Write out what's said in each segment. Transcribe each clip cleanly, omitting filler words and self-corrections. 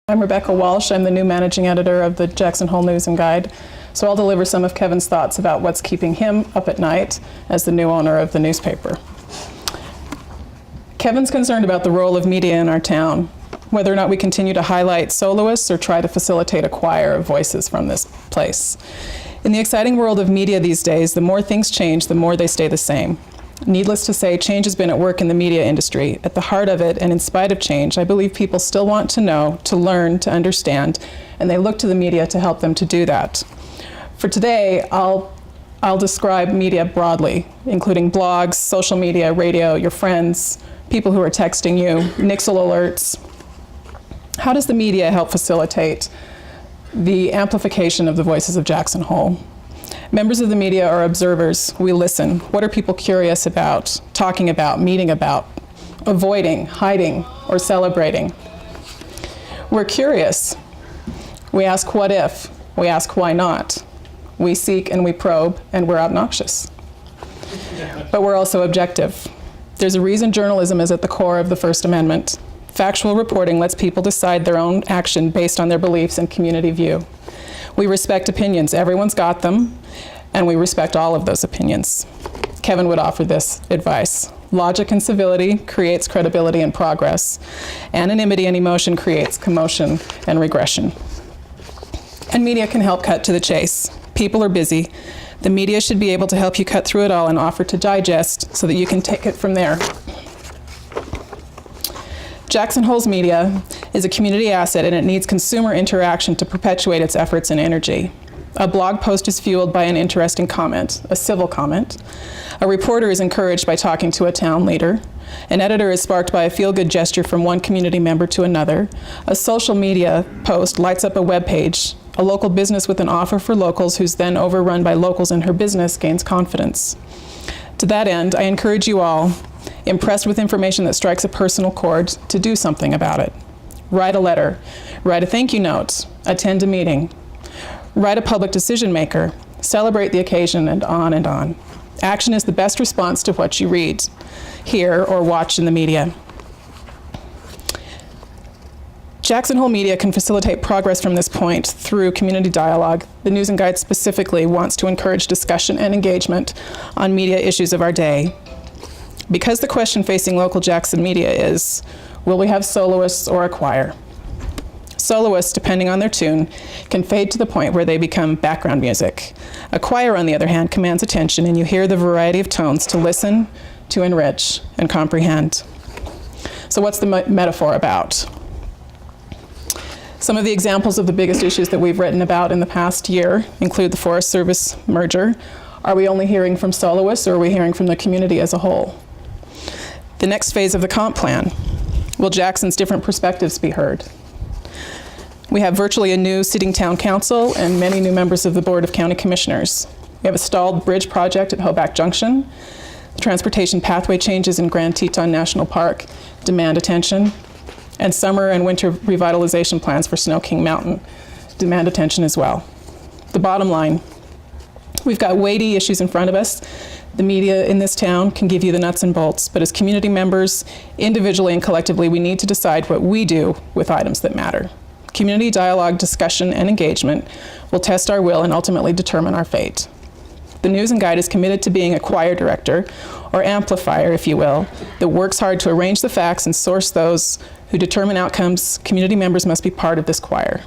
I'm Rebecca Walsh. I'm the new managing editor of the Jackson Hole News and Guide. So I'll deliver some of Kevin's thoughts about what's keeping him up at night as the new owner of the newspaper. Kevin's concerned about the role of media in our town, whether or not we continue to highlight soloists or try to facilitate a choir of voices from this place. In the exciting world of media these days, the more things change, the more they stay the same. Needless to say, change has been at work in the media industry. At the heart of it, and in spite of change, I believe people still want to know, to learn, to understand, and they look to the media to help them to do that. For today, I'll describe media broadly, including blogs, social media, radio, your friends, people who are texting you, Nixle alerts. How does the media help facilitate the amplification of the voices of Jackson Hole? Members of the media are observers. We listen. What are people curious about, talking about, meeting about, avoiding, hiding, or celebrating? We're curious. We ask what if. We ask why not. We seek and we probe, and we're obnoxious. But we're also objective. There's a reason journalism is at the core of the First Amendment. Factual reporting lets people decide their own action based on their beliefs and community view. We respect opinions. Everyone's got them, and we respect all of those opinions. Kevin would offer this advice. Logic and civility creates credibility and progress. Anonymity and emotion creates commotion and regression. And media can help cut to the chase. People are busy. The media should be able to help you cut through it all and offer to digest so that you can take it from there. Jackson Hole's media is a community asset, and it needs consumer interaction to perpetuate its efforts and energy. A blog post is fueled by an interesting comment, a civil comment. A reporter is encouraged by talking to a town leader. An editor is sparked by a feel-good gesture from one community member to another. A social media post lights up a web page. A local business with an offer for locals who's then overrun by locals in her business gains confidence. To that end, I encourage you all, impressed with information that strikes a personal chord, to do something about it. Write a letter, write a thank you note, attend a meeting, write a public decision maker, celebrate the occasion, and on and on. Action is the best response to what you read, hear, or watch in the media. Jackson Hole Media can facilitate progress from this point through community dialogue. The News and Guide specifically wants to encourage discussion and engagement on media issues of our day. Because the question facing local Jackson media is, will we have soloists or a choir? Soloists, depending on their tune, can fade to the point where they become background music. A choir, on the other hand, commands attention, and you hear the variety of tones to listen, to enrich, and comprehend. So what's the metaphor about? Some of the examples of the biggest issues that we've written about in the past year include the Forest Service merger. Are we only hearing from soloists, or are we hearing from the community as a whole? The next phase of the comp plan. Will Jackson's different perspectives be heard? We have virtually a new sitting town council and many new members of the Board of County Commissioners. We have a stalled bridge project at Hoback Junction. The transportation pathway changes in Grand Teton National Park demand attention. And summer and winter revitalization plans for Snow King Mountain demand attention as well. The bottom line, we've got weighty issues in front of us. The media in this town can give you the nuts and bolts, but as community members, individually and collectively, we need to decide what we do with items that matter. Community dialogue, discussion, and engagement will test our will and ultimately determine our fate. The News and Guide is committed to being a choir director, or amplifier, if you will, that works hard to arrange the facts and source those who determine outcomes. Community members must be part of this choir.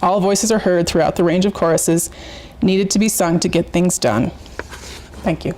All voices are heard throughout the range of choruses needed to be sung to get things done. Thank you.